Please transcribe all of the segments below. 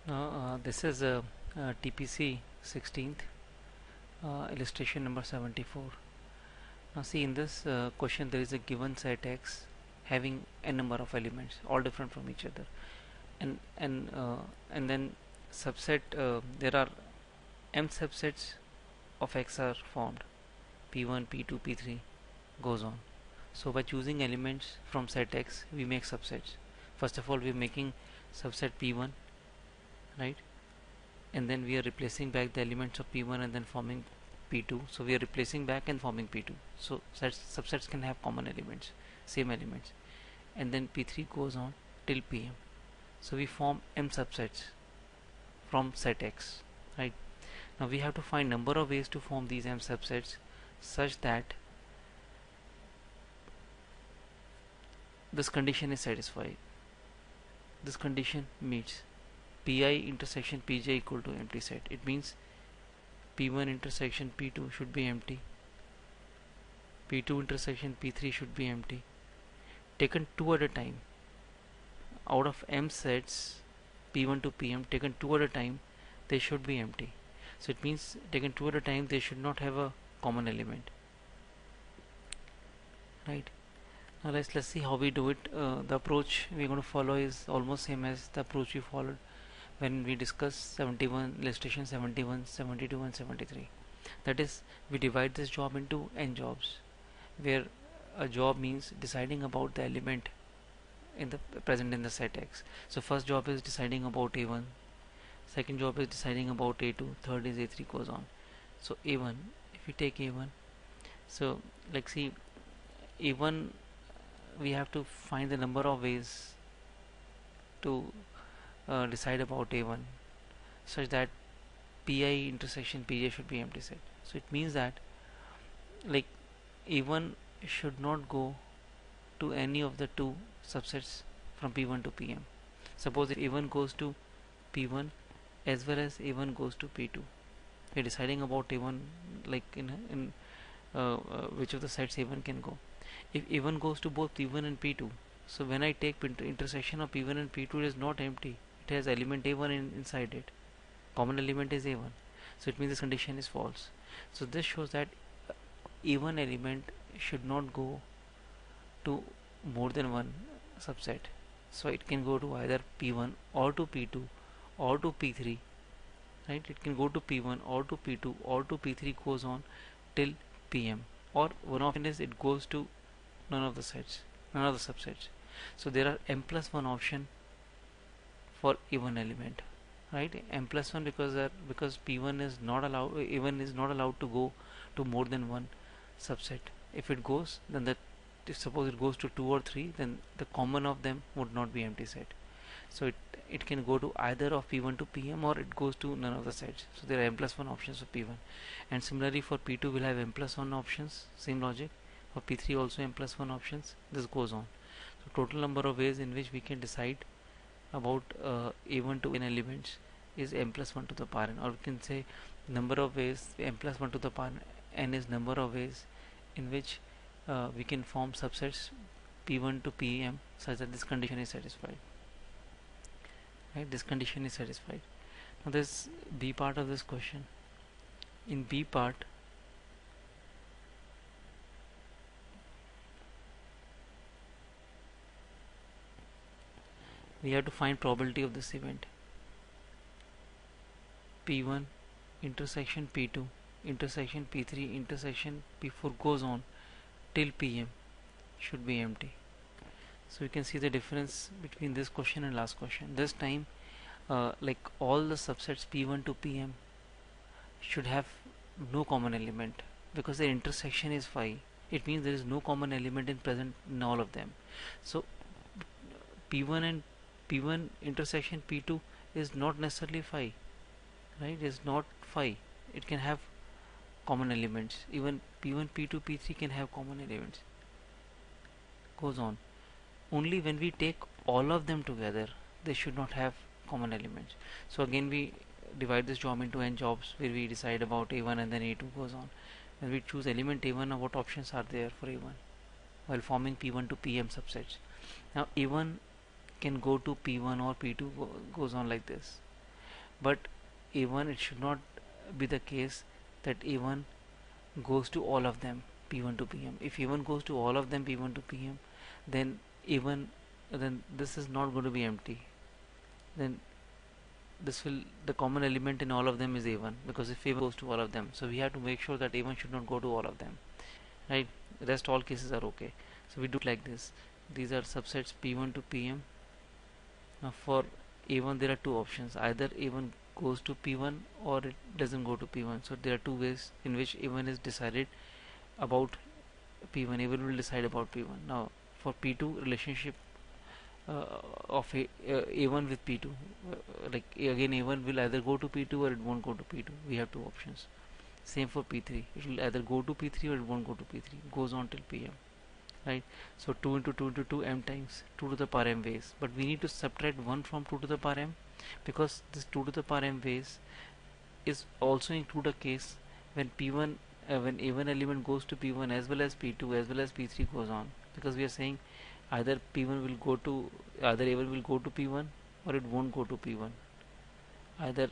Now this is TPC 16th illustration number 74. Now see, in this question there is a given set X having a number of elements all different from each other, and then subset, there are m subsets of X are formed, P1, P2, P3 goes on. So by choosing elements from set X we make subsets. First of all we are making subset P1, right, and then we are replacing back the elements of P1 and then forming P2. So we are replacing back and forming P2. So subsets can have common elements, same elements, and then P3 goes on till Pm. So we form m subsets from set X, right. Now we have to find number of ways to form these m subsets such that this condition is satisfied. This condition meets Pi intersection Pj equal to empty set. It means P1 intersection P2 should be empty, P2 intersection P3 should be empty, taken two at a time. Out of m sets P1 to Pm, taken two at a time, they should be empty. So it means taken two at a time, they should not have a common element, right. Now let's see how we do it. The approach we're going to follow is almost same as the approach we followed when we discussed 71, illustration 71, 72 and 73. That is, we divide this job into n jobs, where a job means deciding about the element in the present in the set X. So first job is deciding about A1, second job is deciding about A2, third is A3, goes on. So A1, if we take A1, so like see, A1 we have to find the number of ways to decide about A1 such that Pi intersection Pj should be empty set. So it means that like A1 should not go to any of the two subsets from P1 to Pm. Suppose if A1 goes to P1 as well as A1 goes to P2, we are deciding about A1 like in which of the sets A1 can go. If A1 goes to both P1 and P2, so when I take intersection of P1 and P2, it is not empty, it has element A1 inside it, common element is A1. So it means this condition is false. So this shows that A1 element should not go to more than one subset. So it can go to either P1 or to P2 or to P3, right. It can go to P1 or to P2 or to P3, goes on till Pm, or one option is it goes to none of the sets, none of the subsets. So there are m plus 1 option for A1 element, right. M plus 1 because P1 is not allowed, A1 is not allowed to go to more than one subset. If it goes, then if suppose it goes to 2 or 3, then the common of them would not be empty set. So it can go to either of P1 to Pm, or it goes to none of the sets. So there are m plus 1 options for P1, and similarly for P2 we'll have m plus 1 options, same logic. For P3 also m plus 1 options, this goes on. So total number of ways in which we can decide about A1 to n elements is m plus 1 to the power n, or we can say number of ways, m plus 1 to the power n is number of ways in which we can form subsets P1 to Pm such that this condition is satisfied, right. This condition is satisfied. Now this B part of this question. In B part, we have to find probability of this event. P1 intersection P2 intersection P3 intersection P4 goes on till Pm should be empty. So you can see the difference between this question and last question. This time like all the subsets P1 to Pm should have no common element because their intersection is phi. It means there is no common element in present in all of them. So P1 and P1 intersection P2 is not necessarily phi, right. It is not phi. It can have common elements. Even P1, P2, P3 can have common elements. Goes on. Only when we take all of them together, they should not have common elements. So again we divide this job into n jobs where we decide about A1 and then A2 goes on. When we choose element A1, what options are there for A1 while forming P1 to Pm subsets. Now A1 can go to P1 or P2 goes on like this. but even it should not be the case that even goes to all of them P1 to PM. If even goes to all of them P1 to PM, then even then this is not going to be empty. Then this will, the common element in all of them is A1, because if A1 goes to all of them, so we have to make sure that A1 should not go to all of them, right? Rest all cases are okay. So we do it like this. These are subsets P1 to PM. Now for A1 there are two options: either A1 goes to P1 or it doesn't go to P1. So there are two ways in which A1 is decided about P1. A1 will decide about P1. Now for P2, relationship of A1 with P2, like again A1 will either go to P2 or it won't go to P2. We have two options. Same for P3, it will either go to P3 or it won't go to P3. Goes on till PM, right? So 2 into 2 into 2 m times 2 to the power m ways, but we need to subtract 1 from 2 to the power m, because this 2 to the power m ways is also include a case when P1 when A1 element goes to P1 as well as P2 as well as P3 goes on, because we are saying either P1 will go to, either A1 will go to P1 or it won't go to P1. Either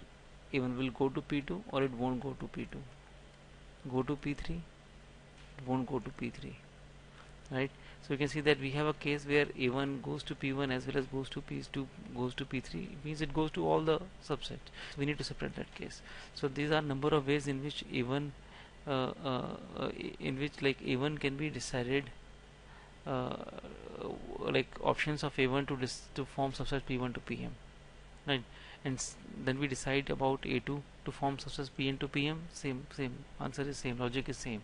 A1 will go to P2 or it won't go to P2. Go to P3, it won't go to P3, right? So you can see that we have a case where A1 goes to P1 as well as goes to P2 goes to P3. It means it goes to all the subsets. So we need to separate that case. So these are number of ways in which A1 in which like A1 can be decided, like options of A1 to form subset P1 to PM, right? And then we decide about A2 to form subsets Pn to PM. Same answer is same, logic is same.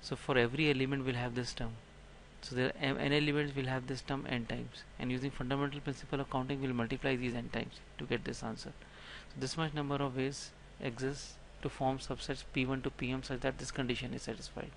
So for every element we'll have this term. So there are n elements will have this term n times, and using fundamental principle of counting we'll multiply these n times to get this answer. So this much number of ways exists to form subsets P1 to PM such that this condition is satisfied.